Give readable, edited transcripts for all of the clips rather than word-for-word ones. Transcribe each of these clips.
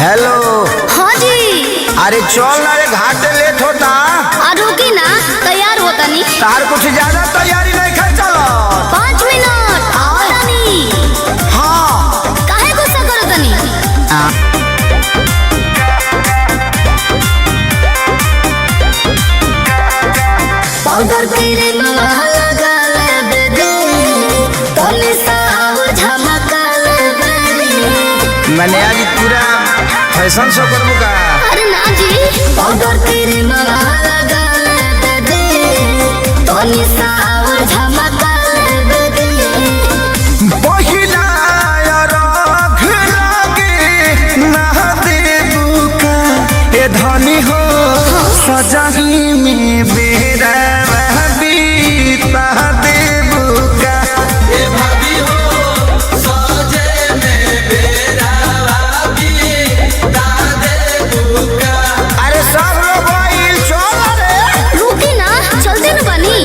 Hello. हाँ जी। अरे चल ना रे, घाट लेट होता। रुकी ना, तैयार होता नहीं। तार कुछ ज्यादा तैयारी नहीं कर, चलो 5 मिनट आवता नहीं। हाँ काहे गुस्सा करो तनी? पाउडर तेरे माला गाले बेदे, तोले साव झमका ले। मैंने आज पूरा फैशन शो करबू का। अरे ना जी। पाउडर तेरे माला गाले बेदे, तोले साव झमका ले। पहिला रख लागे ना देबू का, ए धनी हो सजही में बेरा बीता देबू का। ए भाभी हो सजे में बेरा बीता देबू का। अरे सब लोग आइल, चल रे। रुकी ना, चलते न बनी।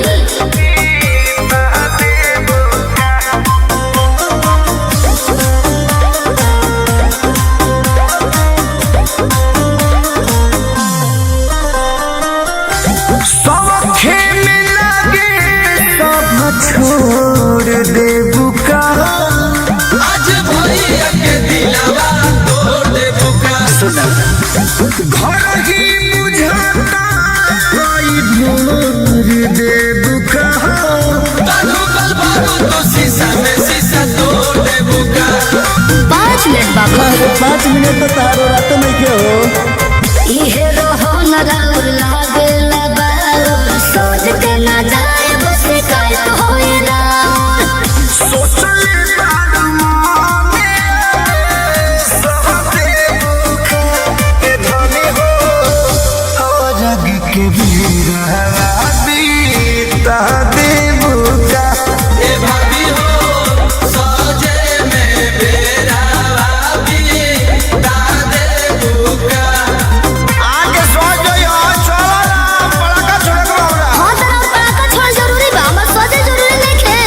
सौखे में लगे सब छोड़ देबू का। आज भैया के दिलवा तोड़ देबू का। घर ही बुझाता कोई भोर देबू का। बारू कल बारू तो शीशा में शीशा तोड़ देबू का। 5 मिनट बाबा। 5 मिनट तो तारो रात में क्यों हो। इहे रहो न राउर लागे लबार, सोच के ना जाए बस काय तो होई राउर। सोचले बारू माने सब देबू का, ए धनी हो जग के बीरा बीता देबू का। ए भाभी हो सजे में बेरा बीता देबू का। आगे सोच जो चलो ना, पड़ाका छोड़ के बाबूरा। हाँ तो राउर पड़ाका छोड़ जरूरी बा, हमर सोचे जरूरी नइखे।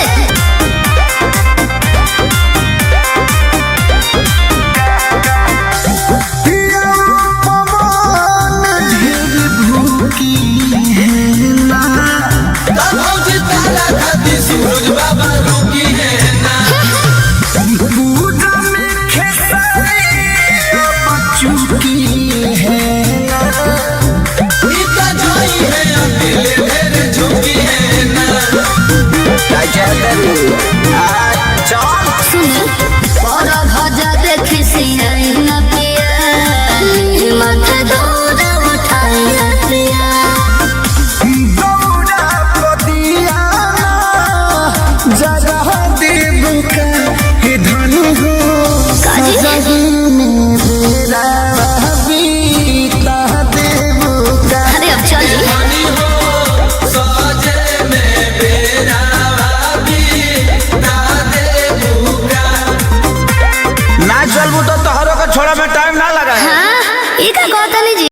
पिया पवन ढेर भूखी है ना। भौजी तारा खाती सूरज बाबा रुकी है ना। पूजा में खेसारी बच्चू की